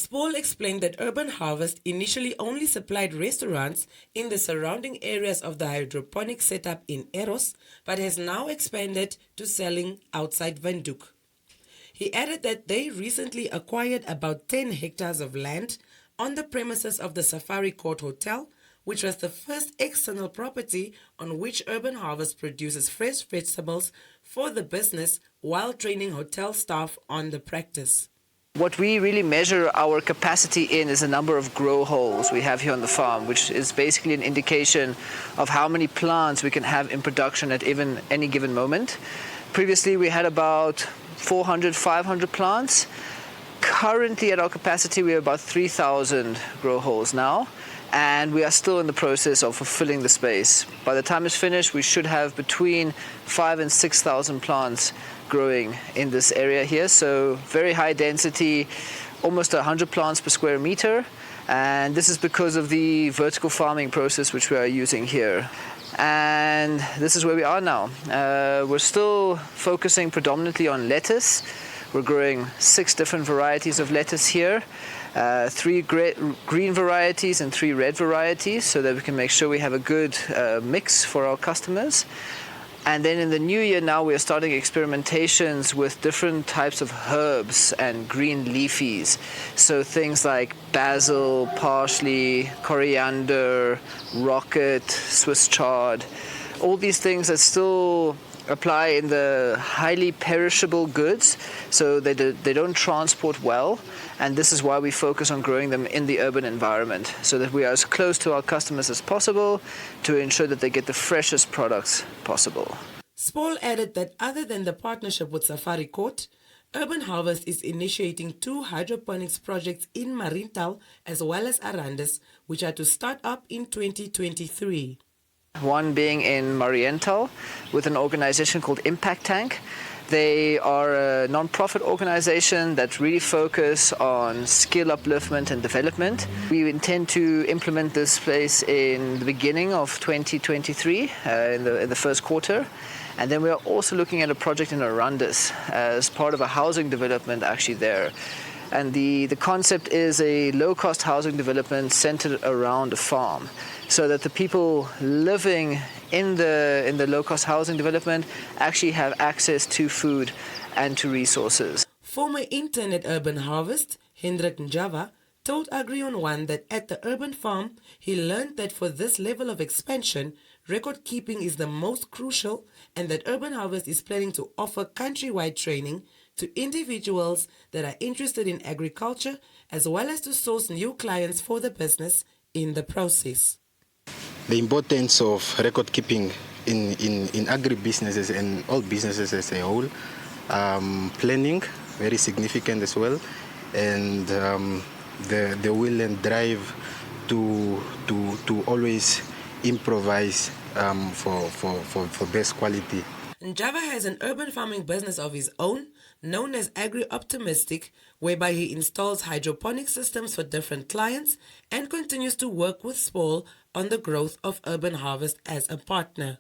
Spall explained that Urban Harvest initially only supplied restaurants in the surrounding areas of the hydroponic setup in Eros, but has now expanded to selling outside Windhoek. He added that they recently acquired about 10 hectares of land on the premises of the Safari Court Hotel, which was the first external property on which Urban Harvest produces fresh vegetables for the business while training hotel staff on the practice. What we really measure our capacity in is the number of grow holes we have here on the farm, which is basically an indication of how many plants we can have in production at any given moment. Previously we had about 400, 500 plants. Currently at our capacity we have about 3,000 grow holes now, and we are still in the process of fulfilling the space. By the time it's finished we should have between 5,000 and 6,000 plants growing in this area here, so very high density, almost 100 plants per square meter, and this is because of the vertical farming process which we are using here. And this is where we are now. We're still focusing predominantly on lettuce. We're growing 6 different varieties of lettuce here, 3 green varieties and 3 red varieties, so that we can make sure we have a good mix for our customers. And then in the new year now we are starting experimentations with different types of herbs and green leafies. So things like basil, parsley, coriander, rocket, Swiss chard. All these things that still apply in the highly perishable goods, so they don't transport well. And this is why we focus on growing them in the urban environment, so that we are as close to our customers as possible to ensure that they get the freshest products possible. Spall added that other than the partnership with Safari Court, Urban Harvest is initiating 2 hydroponics projects in Marintal as well as Arandis, which are to start up in 2023. One being in Mariental with an organization called Impact Tank. They are a non-profit organization that really focus on skill upliftment and development. We intend to implement this place in the beginning of 2023, in the first quarter. And then we are also looking at a project in Arandis as part of a housing development actually there. And the concept is a low-cost housing development centered around a farm, so that the people living in the low-cost housing development actually have access to food and to resources. Former intern at Urban Harvest, Hendrik Njava, told Agri on One that at the urban farm, he learned that for this level of expansion, record keeping is the most crucial, and that Urban Harvest is planning to offer countrywide training to individuals that are interested in agriculture, as well as to source new clients for the business in the process. The importance of record keeping in agribusinesses and all businesses as a whole, planning, very significant as well, and the will and drive to always improvise for best quality. Njava has an urban farming business of his own, known as Agri-Optimistic, whereby he installs hydroponic systems for different clients and continues to work with Spall on the growth of Urban Harvest as a partner.